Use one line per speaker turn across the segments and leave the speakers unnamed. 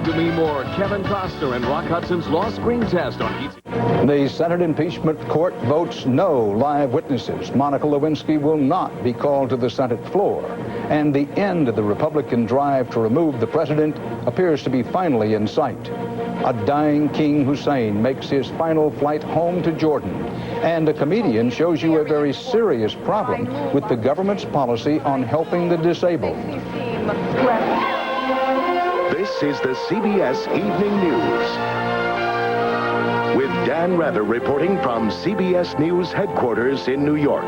Demi Moore, Kevin Costner, and Rock Hudson's Law Screen Test on ET.
The Senate impeachment court votes no live witnesses. Monica Lewinsky will not be called to the Senate floor. And the end of the Republican drive to remove the president appears to be finally in sight. A dying King Hussein makes his final flight home to Jordan. And a comedian shows you a very serious problem with the government's policy on helping the disabled.
This is the CBS Evening News. With Dan Rather reporting from CBS News headquarters in New York.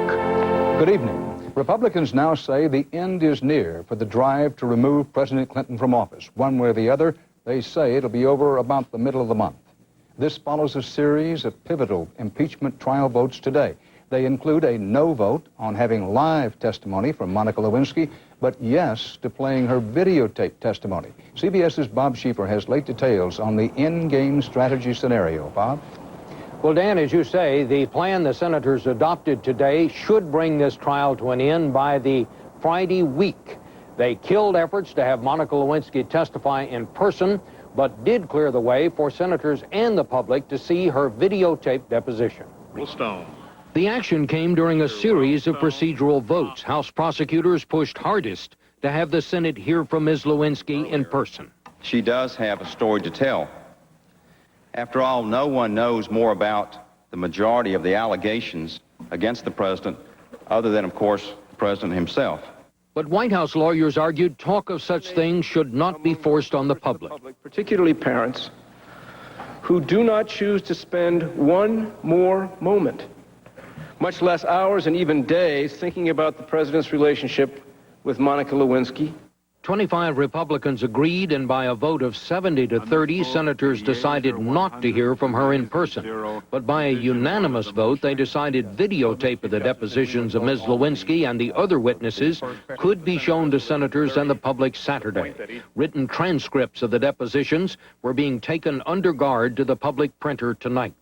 Good evening. Republicans now say the end is near for the drive to remove President Clinton from office. One way or the other, they say it'll be over about the middle of the month. This follows a series of pivotal impeachment trial votes today. They include a no vote on having live testimony from Monica Lewinsky, but yes to playing her videotape testimony. CBS's Bob Schieffer has late details on the in-game strategy scenario. Bob?
Well, Dan, as you say, the plan the senators adopted today should bring this trial to an end by the Friday week. They killed efforts to have Monica Lewinsky testify in person, but did clear the way for senators and the public to see her videotape deposition.
Stone.
The action came during a series of procedural votes. House prosecutors pushed hardest to have the Senate hear from Ms. Lewinsky in person.
She does have a story to tell. After all, no one knows more about the majority of the allegations against the president other than, of course, the president himself.
But White House lawyers argued talk of such things should not be forced on the public.
Particularly parents who do not choose to spend one more moment, much less hours and even days, thinking about the president's relationship with Monica Lewinsky.
25 Republicans agreed, and by a vote of 70 to 30, senators decided not to hear from her in person. But by a unanimous vote, they decided videotape of the depositions of Ms. Lewinsky and the other witnesses could be shown to senators and the public Saturday. Written transcripts of the depositions were being taken under guard to the public printer tonight.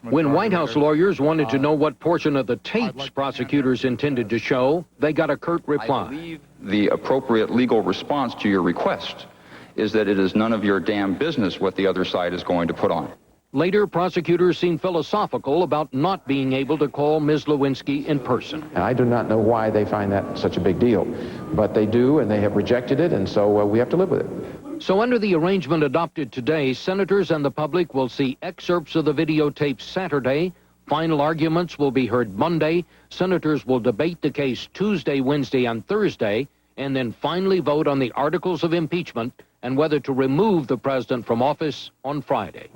When White House lawyers wanted to know what portion of the tapes prosecutors intended to show, they got a curt reply.
I believe the appropriate legal response to your request is that it is none of your damn business what the other side is going to put on.
Later, prosecutors seemed philosophical about not being able to call Ms. Lewinsky in person.
I do not know why they find that such a big deal, but they do, and they have rejected it, and so we have to live with it.
So under the arrangement adopted today, senators and the public will see excerpts of the videotape Saturday. Final arguments will be heard Monday. Senators will debate the case Tuesday, Wednesday, and Thursday, and then finally vote on the articles of impeachment and whether to remove the president from office on Friday.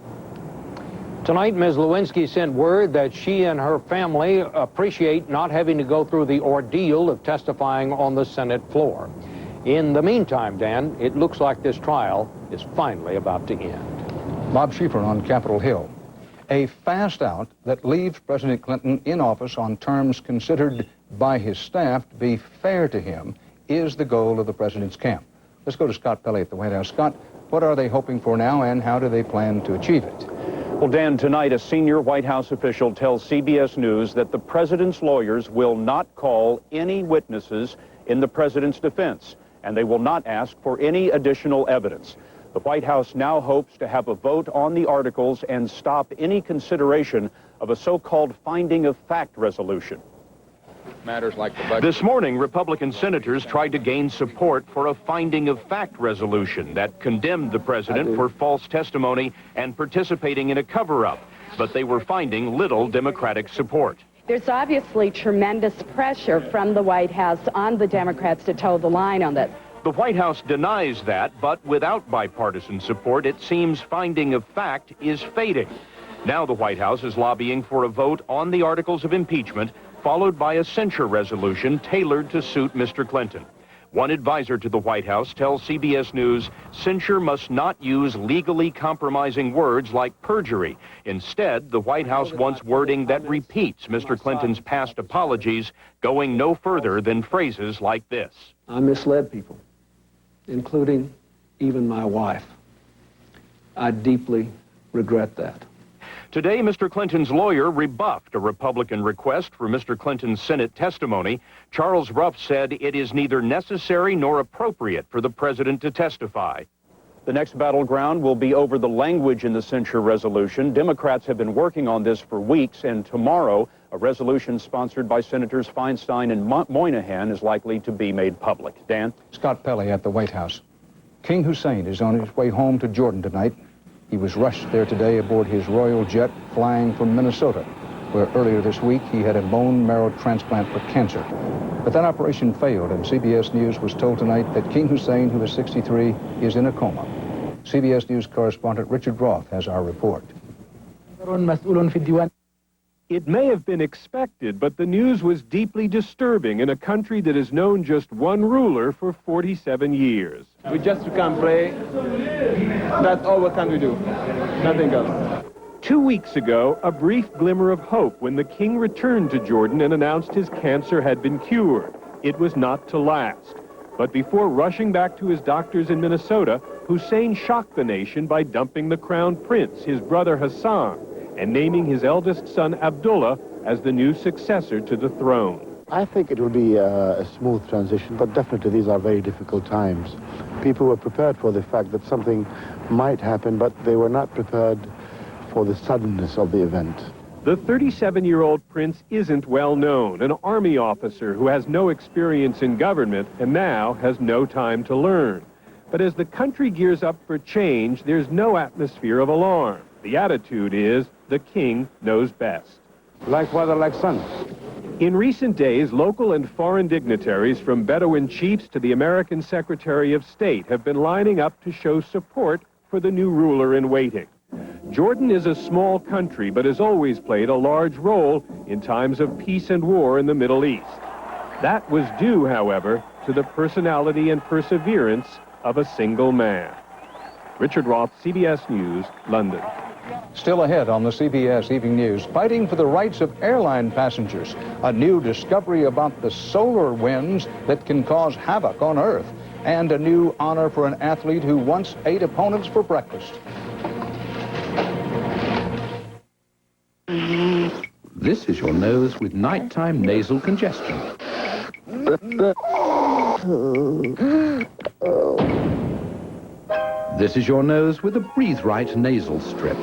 Tonight, Ms. Lewinsky sent word that she and her family appreciate not having to go through the ordeal of testifying on the Senate floor. In the meantime, Dan, it looks like this trial is finally about to end.
Bob Schieffer on Capitol Hill. A fast out that leaves President Clinton in office on terms considered by his staff to be fair to him is the goal of the president's camp. Let's go to Scott Pelley at the White House. Scott, what are they hoping for now, and how do they plan to achieve it?
Well, Dan, tonight a senior White House official tells CBS News that the president's lawyers will not call any witnesses in the president's defense, and they will not ask for any additional evidence. The White House now hopes to have a vote on the articles and stop any consideration of a so-called finding of fact resolution.
Matters like the budget.
This morning, Republican senators tried to gain support for a finding of fact resolution that condemned the president for false testimony and participating in a cover-up, but they were finding little Democratic support.
There's obviously tremendous pressure from the White House on the Democrats to toe the line on this.
The White House denies that, but without bipartisan support, it seems finding of fact is fading. Now the White House is lobbying for a vote on the articles of impeachment, followed by a censure resolution tailored to suit Mr. Clinton. One advisor to the White House tells CBS News censure must not use legally compromising words like perjury. Instead, the White House wants wording that repeats Mr. Clinton's past apologies, going no further than phrases like this.
I misled people, including even my wife. I deeply regret that.
Today, Mr. Clinton's lawyer rebuffed a Republican request for Mr. Clinton's Senate testimony. Charles Ruff said it is neither necessary nor appropriate for the president to testify.
The next battleground will be over the language in the censure resolution. Democrats have been working on this for weeks, and tomorrow, a resolution sponsored by Senators Feinstein and Moynihan is likely to be made public. Dan?
Scott Pelley at the White House. King Hussein is on his way home to Jordan tonight. He was rushed there today aboard his royal jet flying from Minnesota, where earlier this week he had a bone marrow transplant for cancer. But that operation failed, and CBS News was told tonight that King Hussein, who is 63, is in a coma. CBS News correspondent Richard Roth has our report.
It may have been expected, but the news was deeply disturbing in a country that has known just one ruler for 47 years.
We just can pray. That's all what can we do. Nothing else.
2 weeks ago, a brief glimmer of hope when the king returned to Jordan and announced his cancer had been cured. It was not to last. But before rushing back to his doctors in Minnesota, Hussein shocked the nation by dumping the crown prince, his brother Hassan, and naming his eldest son Abdullah as the new successor to the throne.
I think it will be a smooth transition, but definitely these are very difficult times. People were prepared for the fact that something might happen, but they were not prepared for the suddenness of the event.
The 37-year-old prince isn't well known, an army officer who has no experience in government and now has no time to learn. But as the country gears up for change, there's no atmosphere of alarm. The attitude is, the king knows best.
Like weather, like sun.
In recent days, local and foreign dignitaries from Bedouin chiefs to the American Secretary of State have been lining up to show support for the new ruler in waiting. Jordan is a small country, but has always played a large role in times of peace and war in the Middle East. That was due, however, to the personality and perseverance of a single man. Richard Roth, CBS News, London.
Still ahead on the CBS Evening News, fighting for the rights of airline passengers. A new discovery about the solar winds that can cause havoc on Earth. And a new honor for an athlete who once ate opponents for breakfast.
This is your nose with nighttime nasal congestion. This is your nose with a Breathe Right nasal strip.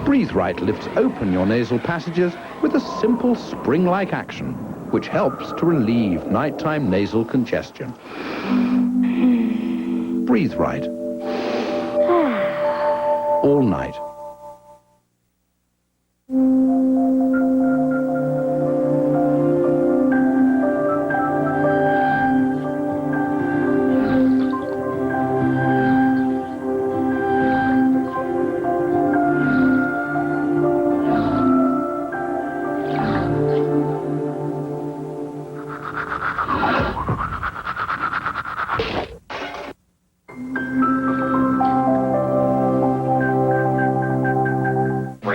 Breathe Right lifts open your nasal passages with a simple spring-like action, which helps to relieve nighttime nasal congestion. Breathe Right. All night.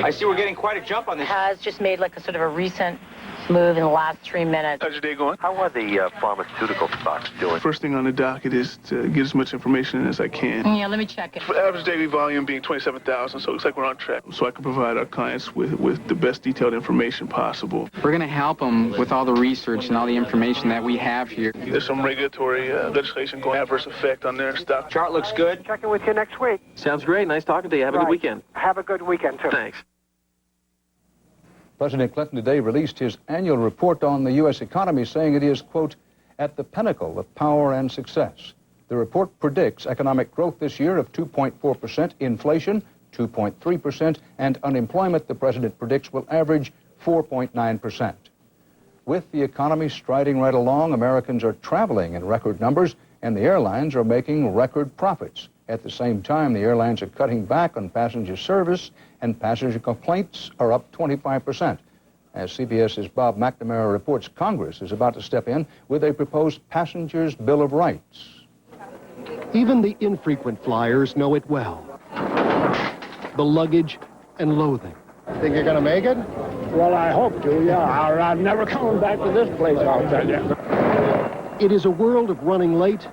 I see we're getting quite a jump on this.
Has just made like a sort of a recent move in the last 3 minutes.
How's your day going?
How are the pharmaceutical stocks doing?
First thing on the docket is to get as much information in as I can.
Yeah, let me check it.
Average daily volume being 27,000, so it looks like we're on track. So I can provide our clients with the best detailed information possible.
We're going to help them with all the research and all the information that we have here.
There's some regulatory legislation going adverse effect on their stock.
Chart looks good.
Checking with you next week.
Sounds great. Nice talking to you. Have a good weekend.
Have a good weekend, too.
Thanks.
President Clinton today released his annual report on the U.S. economy, saying it is, quote, at the pinnacle of power and success. The report predicts economic growth this year of 2.4%, inflation 2.3%, and unemployment, the president predicts, will average 4.9%. With the economy striding right along, Americans are traveling in record numbers, and the airlines are making record profits. At the same time, the airlines are cutting back on passenger service, and passenger complaints are up 25%. As CBS's Bob McNamara reports, Congress is about to step in with a proposed Passengers' Bill of Rights.
Even the infrequent flyers know it well. The luggage and loathing.
Think you're going to make it?
Well, I hope to, yeah. Or I'm never coming back to this place, I'll tell you.
It is a world of running late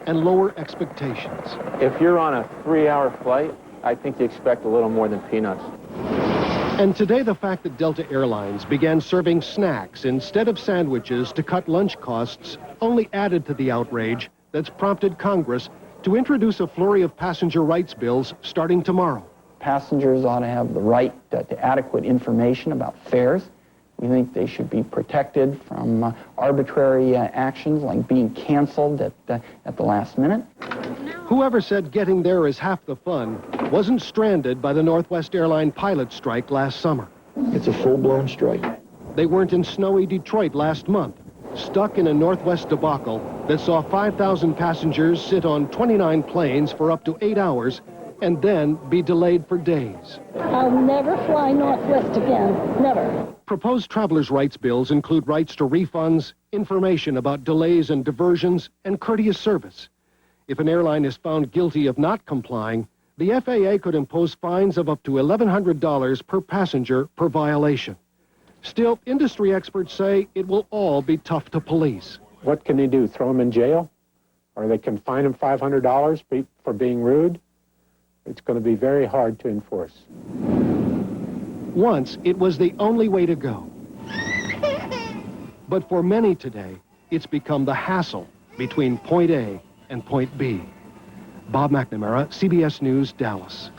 and lower expectations.
If you're on a 3-hour flight, I think you expect a little more than peanuts.
And today, the fact that Delta Airlines began serving snacks instead of sandwiches to cut lunch costs only added to the outrage that's prompted Congress to introduce a flurry of passenger rights bills starting tomorrow.
Passengers ought to have the right to adequate information about fares. We think they should be protected from arbitrary actions like being canceled at the last minute.
Whoever said getting there is half the fun wasn't stranded by the Northwest airline pilot strike last summer.
It's a full-blown strike.
They weren't in snowy Detroit last month, stuck in a Northwest debacle that saw 5,000 passengers sit on 29 planes for up to 8 hours and then be delayed for days.
I'll never fly Northwest again, never.
Proposed travelers' rights bills include rights to refunds, information about delays and diversions, and courteous service. If an airline is found guilty of not complying, the FAA could impose fines of up to $1,100 per passenger per violation. Still, industry experts say it will all be tough to police.
What can they do, throw them in jail? Or they can fine them $500 for being rude? It's going to be very hard to enforce.
Once, it was the only way to go. But for many today, it's become the hassle between point A and point B. Bob McNamara, CBS News, Dallas.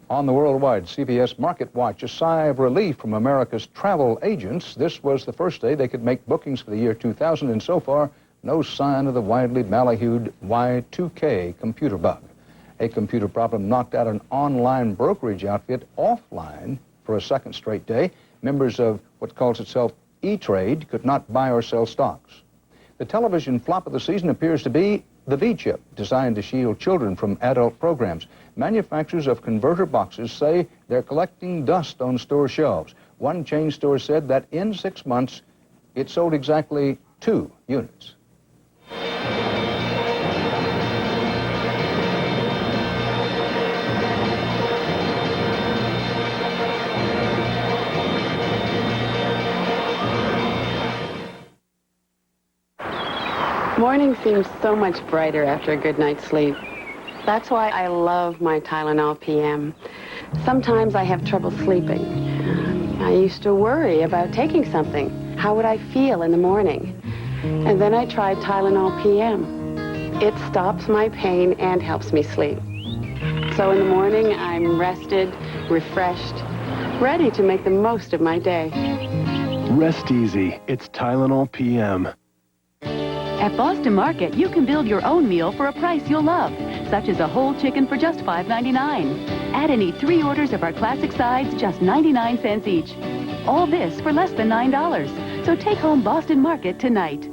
On the worldwide CBS Market Watch, a sigh of relief from America's travel agents. This was the first day they could make bookings for the year 2000, and so far, no sign of the widely ballyhooed Y2K computer bug. A computer problem knocked out an online brokerage outfit offline for a second straight day. Members of what calls itself E-Trade could not buy or sell stocks. The television flop of the season appears to be the V-chip, designed to shield children from adult programs. Manufacturers of converter boxes say they're collecting dust on store shelves. One chain store said that in 6 months, it sold exactly 2 units.
Morning seems so much brighter after a good night's sleep. That's why I love my Tylenol PM. Sometimes I have trouble sleeping. I used to worry about taking something. How would I feel in the morning? And then I tried Tylenol PM. It stops my pain and helps me sleep. So in the morning, I'm rested, refreshed, ready to make the most of my day.
Rest easy. It's Tylenol PM.
At Boston Market, you can build your own meal for a price you'll love, such as a whole chicken for just $5.99. Add any 3 orders of our classic sides, just 99 cents each. All this for less than $9. So take home Boston Market tonight.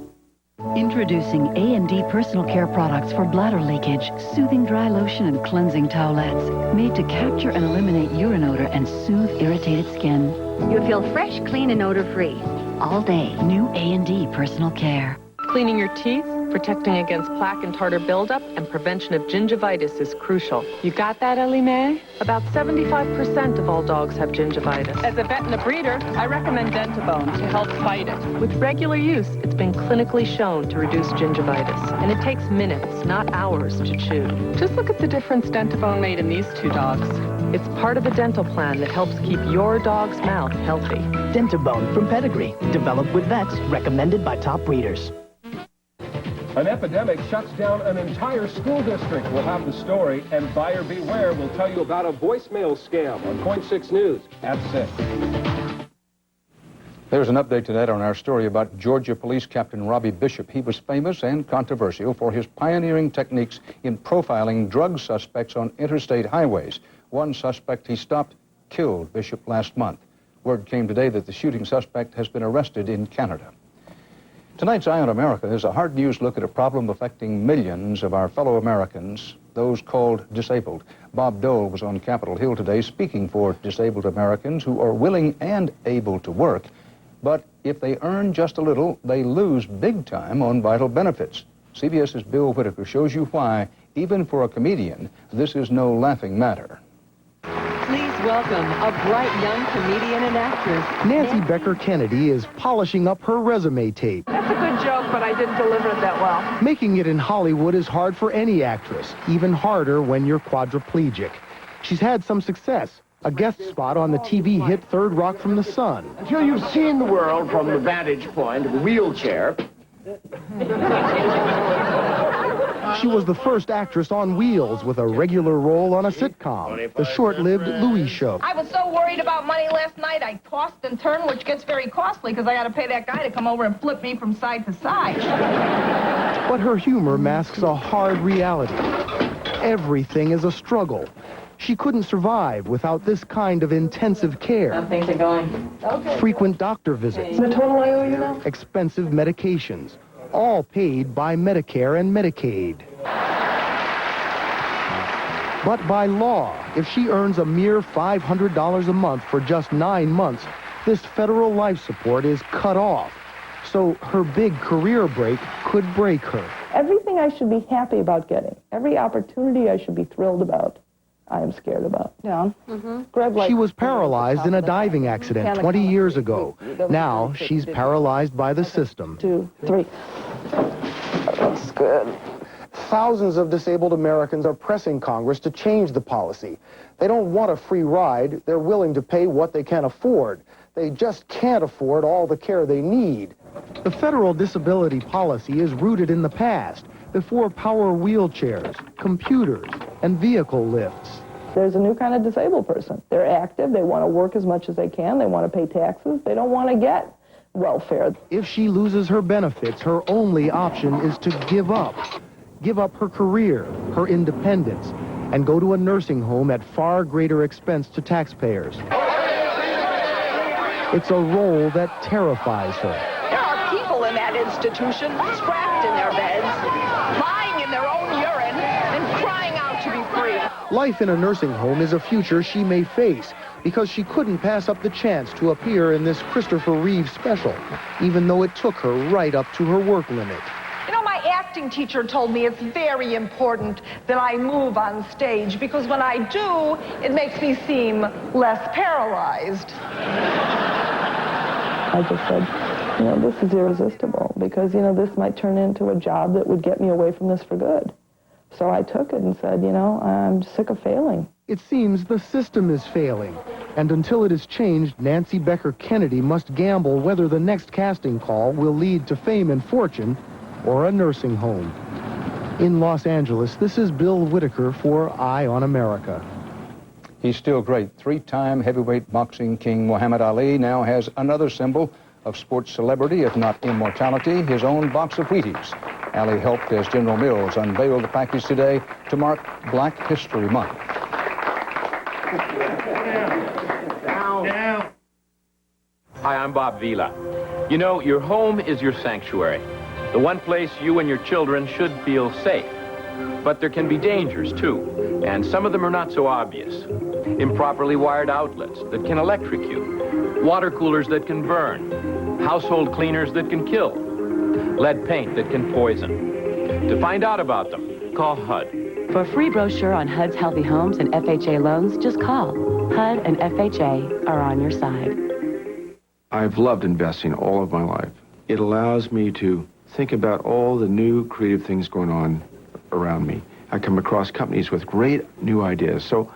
Introducing A&D personal care products for bladder leakage, soothing dry lotion and cleansing towelettes, made to capture and eliminate urine odor and soothe irritated skin.
You'll feel fresh, clean, and odor-free all day.
New A&D personal care.
Cleaning your teeth, protecting against plaque and tartar buildup, and prevention of gingivitis is crucial. You got that, Ellie Mae? About 75% of all dogs have gingivitis. As a vet and a breeder, I recommend Dentabone to help fight it. With regular use, it's been clinically shown to reduce gingivitis, and it takes minutes, not hours, to chew. Just look at the difference Dentabone made in these 2 dogs. It's part of a dental plan that helps keep your dog's mouth healthy.
Dentabone from Pedigree, developed with vets, recommended by top breeders.
An epidemic shuts down an entire school district. We'll have the story, and buyer beware. We'll tell you about a voicemail scam on Point 6 News at 6.
There's an update tonight on our story about Georgia Police Captain Robbie Bishop. He was famous and controversial for his pioneering techniques in profiling drug suspects on interstate highways. One suspect he stopped killed Bishop last month. Word came today that the shooting suspect has been arrested in Canada. Tonight's Eye on America is a hard news look at a problem affecting millions of our fellow Americans, those called disabled. Bob Dole was on Capitol Hill today speaking for disabled Americans who are willing and able to work, but if they earn just a little, they lose big time on vital benefits. CBS's Bill Whitaker shows you why, even for a comedian, this is no laughing matter.
Please welcome a bright young comedian and actress.
Nancy Becker Kennedy is polishing up her resume tape.
That's a good joke, but I didn't deliver it that well.
Making it in Hollywood is hard for any actress, even harder when you're quadriplegic. She's had some success. A guest spot on the TV hit Third Rock from the Sun.
Until you've seen the world from the vantage point of a wheelchair.
She was the first actress on wheels with a regular role on a sitcom, the short-lived Louie Show.
I was so worried about money last night, I tossed and turned, which gets very costly because I got to pay that guy to come over and flip me from side to side.
But her humor masks a hard reality. Everything is a struggle. She couldn't survive without this kind of intensive care.
How things are going? Okay.
Frequent doctor visits.
The total I owe you now?
Expensive medications, all paid by Medicare and Medicaid. But by law, if she earns a mere $500 a month for just 9 months, this federal life support is cut off. So her big career break could break her.
Everything I should be happy about getting, every opportunity I should be thrilled about, I am scared about. Yeah. Greg,
She was paralyzed in a diving accident 20 years ago. Now she's paralyzed by the system.
2, 3. That's good.
Thousands of disabled Americans are pressing Congress to change the policy. They don't want a free ride. They're willing to pay what they can afford. They just can't afford all the care they need. The federal disability policy is rooted in the past, before power wheelchairs, computers, and vehicle lifts.
There's a new kind of disabled person. They're active. They want to work as much as they can. They want to pay taxes. They don't want to get welfare.
If she loses her benefits, her only option is to give up. Give up her career, her independence, and go to a nursing home at far greater expense to taxpayers. It's a role that terrifies her.
There are people in that institution trapped in their beds, lying in their own urine, and crying out to be free.
Life in a nursing home is a future she may face because she couldn't pass up the chance to appear in this Christopher Reeve special, even though it took her right up to her work limit.
You know, my acting teacher told me it's very important that I move on stage because when I do, it makes me seem less paralyzed.
I just said, you know, this is irresistible because, you know, this might turn into a job that would get me away from this for good. So I took it and said, you know, I'm sick of failing.
It seems the system is failing, and until it is changed, Nancy Becker Kennedy must gamble whether the next casting call will lead to fame and fortune or a nursing home. In Los Angeles, this is Bill Whitaker for Eye on America.
He's still great. 3-time heavyweight boxing king Muhammad Ali now has another symbol of sports celebrity, if not immortality, his own box of Wheaties. Ali helped as General Mills unveiled the package today to mark Black History Month.
Hi, I'm Bob Vila. You know, your home is your sanctuary, the one place you and your children should feel safe. But there can be dangers, too, and some of them are not so obvious. Improperly wired outlets that can electrocute, water coolers that can burn, household cleaners that can kill, lead paint that can poison. To find out about them, call HUD.
For a free brochure on HUD's healthy homes and FHA loans, just call. HUD and FHA are on your side.
I've loved investing all of my life. It allows me to think about all the new creative things going on around me. I come across companies with great new ideas. So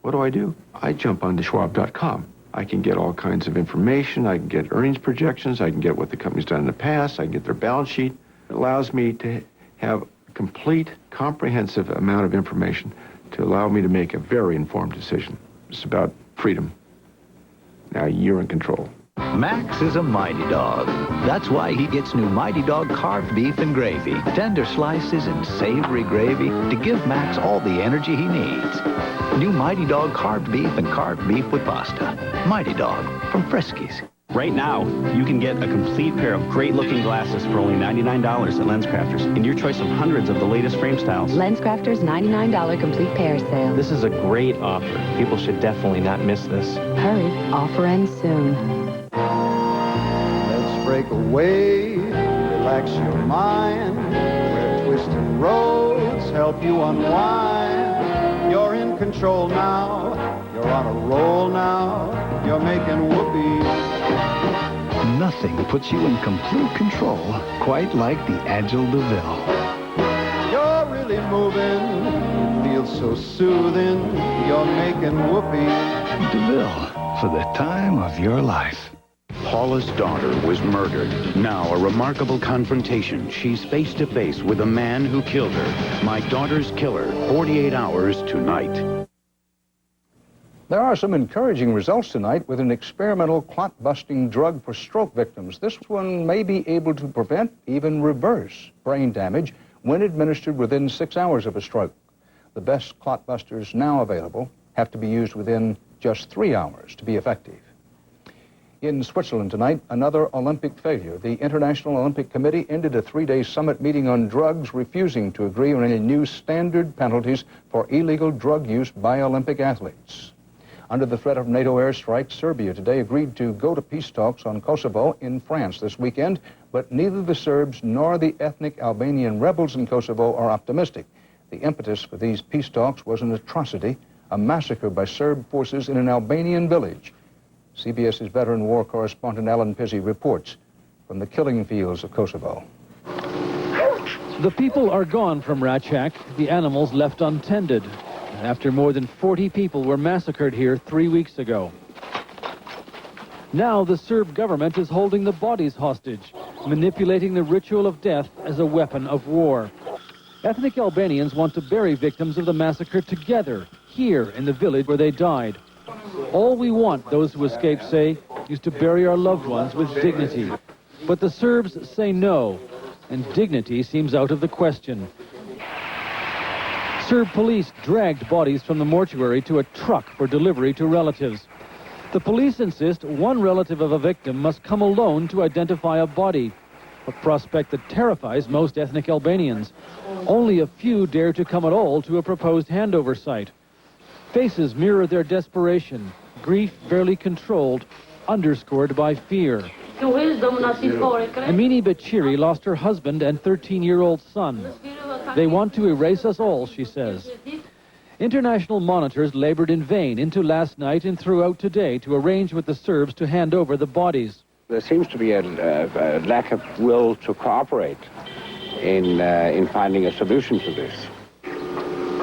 what do? I jump onto Schwab.com. I can get all kinds of information. I can get earnings projections. I can get what the company's done in the past. I can get their balance sheet. It allows me to have a complete, comprehensive amount of information to allow me to make a very informed decision. It's about freedom. Now you're in control.
Max is a mighty dog. That's why he gets new Mighty Dog carved beef and gravy. Tender slices and savory gravy to give Max all the energy he needs. New Mighty Dog carved beef and carved beef with pasta. Mighty Dog from Friskies.
Right now, you can get a complete pair of great-looking glasses for only $99 at LensCrafters in your choice of hundreds of the latest frame styles.
LensCrafters $99 complete pair sale.
This is a great offer. People should definitely not miss this.
Hurry, offer ends soon.
Let's break away, relax your mind, where twisted roads help you unwind. You're in control now, you're on a roll now, you're making whoopee.
Nothing puts you in complete control quite like the Agile DeVille.
You're really moving, feels so soothing, you're making whoopee.
DeVille, for the time of your life.
Paula's daughter was murdered. Now a remarkable confrontation. She's face to face with the man who killed her. My Daughter's Killer, 48 hours tonight.
There are some encouraging results tonight with an experimental clot-busting drug for stroke victims. This one may be able to prevent, even reverse, brain damage when administered within 6 hours of a stroke. The best clot busters now available have to be used within just 3 hours to be effective. In Switzerland tonight, another Olympic failure. The International Olympic Committee ended a 3-day summit meeting on drugs, refusing to agree on any new standard penalties for illegal drug use by Olympic athletes. Under the threat of NATO airstrikes, Serbia today agreed to go to peace talks on Kosovo in France this weekend, but neither the Serbs nor the ethnic Albanian rebels in Kosovo are optimistic. The impetus for these peace talks was an atrocity, a massacre by Serb forces in an Albanian village. CBS's veteran war correspondent Alan Pizzi reports from the killing fields of Kosovo.
The people are gone from Racak, the animals left untended, after more than 40 people were massacred here 3 weeks ago. Now the Serb government is holding the bodies hostage, manipulating the ritual of death as a weapon of war. Ethnic Albanians want to bury victims of the massacre together, here in the village where they died. All we want, those who escaped say, is to bury our loved ones with dignity. But the Serbs say no, and dignity seems out of the question. Serb police dragged bodies from the mortuary to a truck for delivery to relatives. The police insist one relative of a victim must come alone to identify a body, a prospect that terrifies most ethnic Albanians. Only a few dare to come at all to a proposed handover site. Faces mirror their desperation, grief barely controlled, underscored by fear. Amini Bachiri lost her husband and 13-year-old son. They want to erase us all, she says. International monitors labored in vain into last night and throughout today to arrange with the Serbs to hand over the bodies.
There seems to be a lack of will to cooperate in finding a solution to this.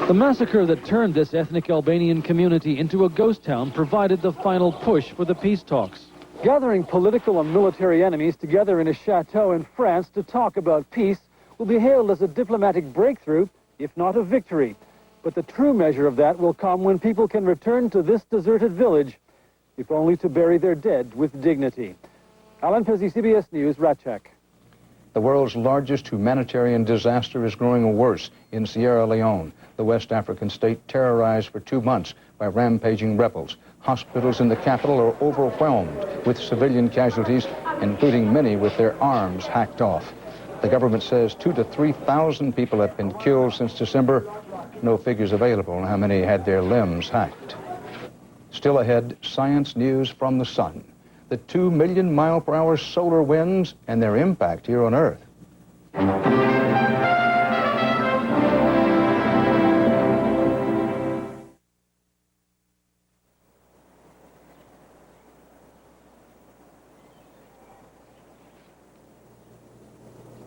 The massacre that turned this ethnic Albanian community into a ghost town provided the final push for the peace talks. Gathering political and military enemies together in a chateau in France to talk about peace will be hailed as a diplomatic breakthrough, if not a victory. But the true measure of that will come when people can return to this deserted village, if only to bury their dead with dignity. Alan Pizzi, CBS News, Racak.
The world's largest humanitarian disaster is growing worse in Sierra Leone, the West African state terrorized for 2 months by rampaging rebels. Hospitals in the capital are overwhelmed with civilian casualties, including many with their arms hacked off. The government says 2,000 to 3,000 people have been killed since December. No figures available on how many had their limbs hacked. Still ahead, science news from the sun. The 2 million mile per hour solar winds and their impact here on Earth.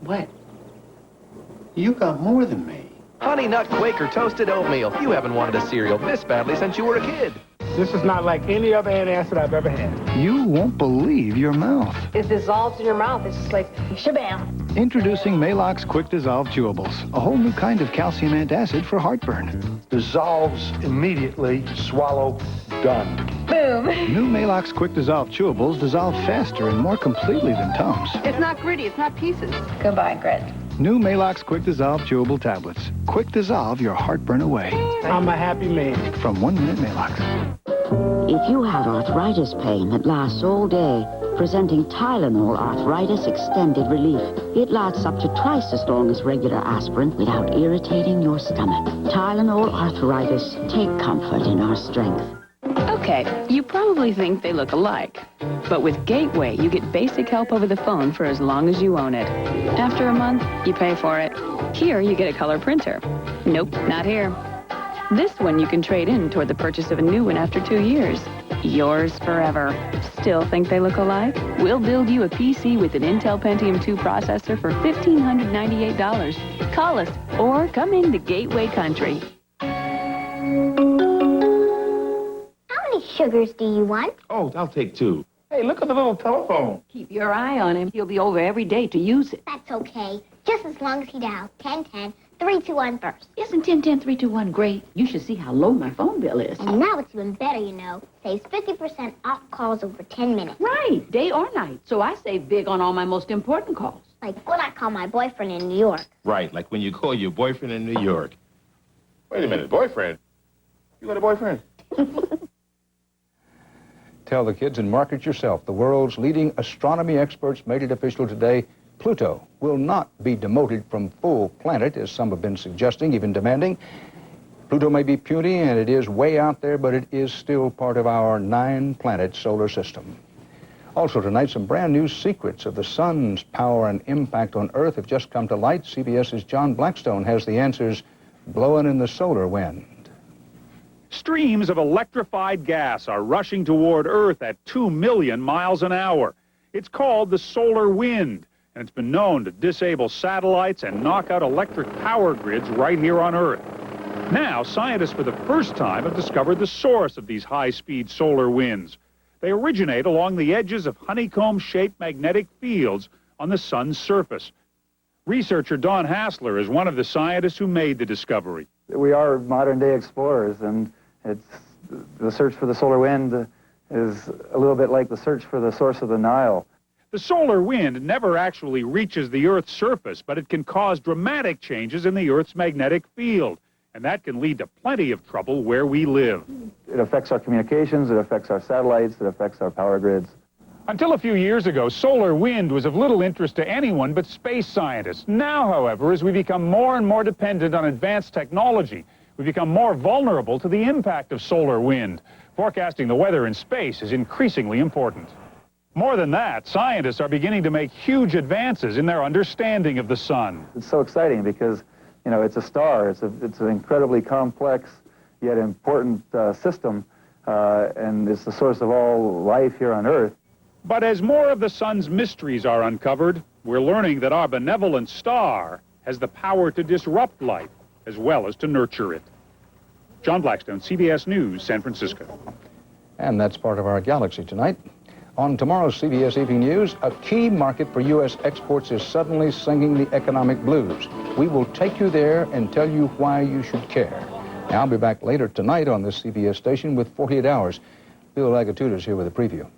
What? You got more than me.
Honey Nut Quaker Toasted Oatmeal. You haven't wanted a cereal this badly since you were a kid.
This is not like any other antacid I've ever had.
You won't believe your mouth.
It dissolves in your mouth. It's just like shabam.
Introducing Maalox Quick Dissolve Chewables, a whole new kind of calcium antacid for heartburn.
Dissolves immediately, swallow, done.
Boom.
New Maalox Quick Dissolve Chewables dissolve faster and more completely than Tums.
It's not gritty. It's not pieces. Goodbye, grit.
New Maalox Quick Dissolve Chewable Tablets. Quick dissolve your heartburn away.
I'm a happy man.
From 1 Minute Maalox.
If you have arthritis pain that lasts all day, presenting Tylenol Arthritis Extended Relief. It lasts up to twice as long as regular aspirin without irritating your stomach. Tylenol Arthritis. Take comfort in our strength.
Okay, you probably think they look alike. But with Gateway, you get basic help over the phone for as long as you own it. After a month, you pay for it. Here, you get a color printer. Nope, not here. This one you can trade in toward the purchase of a new one after 2 years. Yours forever. Still think they look alike? We'll build you a PC with an Intel Pentium 2 processor for $1,598. Call us or come into Gateway Country.
How many sugars do you want?
Oh, I'll take 2. Hey, look at the little telephone.
Keep your eye on him. He'll be over every day to use it.
That's okay. Just as long as he dials 1010 321 first.
Isn't 1010 321 great? You should see how low my phone bill is.
And now it's even better, you know. Saves 50% off calls over 10 minutes.
Right, day or night. So I save big on all my most important calls.
Like when I call my boyfriend in New York.
Right, like when you call your boyfriend in New York. Wait a minute, boyfriend? You got a boyfriend?
Tell the kids and market yourself. The world's leading astronomy experts made it official today. Pluto will not be demoted from full planet, as some have been suggesting, even demanding. Pluto may be puny, and it is way out there, but it is still part of our 9-planet solar system. Also tonight, some brand new secrets of the sun's power and impact on Earth have just come to light. CBS's John Blackstone has the answers blowing in the solar wind.
Streams of electrified gas are rushing toward Earth at 2 million miles an hour. It's called the solar wind, and it's been known to disable satellites and knock out electric power grids right here on Earth. Now, scientists for the first time have discovered the source of these high-speed solar winds. They originate along the edges of honeycomb-shaped magnetic fields on the sun's surface. Researcher Don Hassler is one of the scientists who made the discovery.
We are modern-day explorers, and the search for the solar wind is a little bit like the search for the source of the Nile.
The solar wind never actually reaches the Earth's surface, but it can cause dramatic changes in the Earth's magnetic field, and that can lead to plenty of trouble where we live.
It affects our communications, it affects our satellites, it affects our power grids.
Until a few years ago, solar wind was of little interest to anyone but space scientists. Now, however, as we become more and more dependent on advanced technology, we become more vulnerable to the impact of solar wind. Forecasting the weather in space is increasingly important. More than that, scientists are beginning to make huge advances in their understanding of the sun.
It's so exciting because, you know, it's a star. It's an incredibly complex yet important system, and it's the source of all life here on Earth.
But as more of the sun's mysteries are uncovered, we're learning that our benevolent star has the power to disrupt life as well as to nurture it. John Blackstone, CBS News, San Francisco.
And that's part of our galaxy tonight. On tomorrow's CBS Evening News, a key market for U.S. exports is suddenly singing the economic blues. We will take you there and tell you why you should care. Now, I'll be back later tonight on this CBS station with 48 Hours. Bill Agatuda's here with a preview.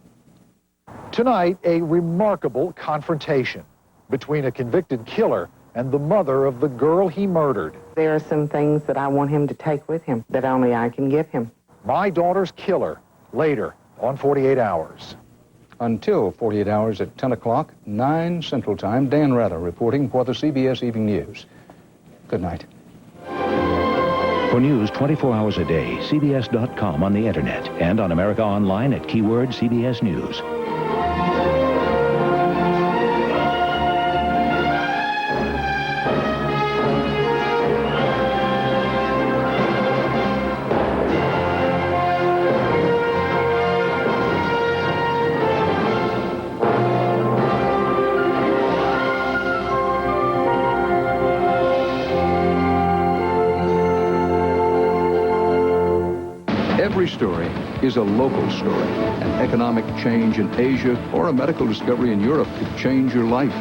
Tonight, a remarkable confrontation between a convicted killer and the mother of the girl he murdered.
There are some things that I want him to take with him that only I can give him.
My daughter's killer, later on 48 Hours.
Until 48 Hours at 10 o'clock, 9 Central Time, Dan Rather reporting for the CBS Evening News. Good night.
For news 24 hours a day, CBS.com on the internet and on America Online at keyword CBS News.
Every story is a local story. An economic change in Asia or a medical discovery in Europe could change your life.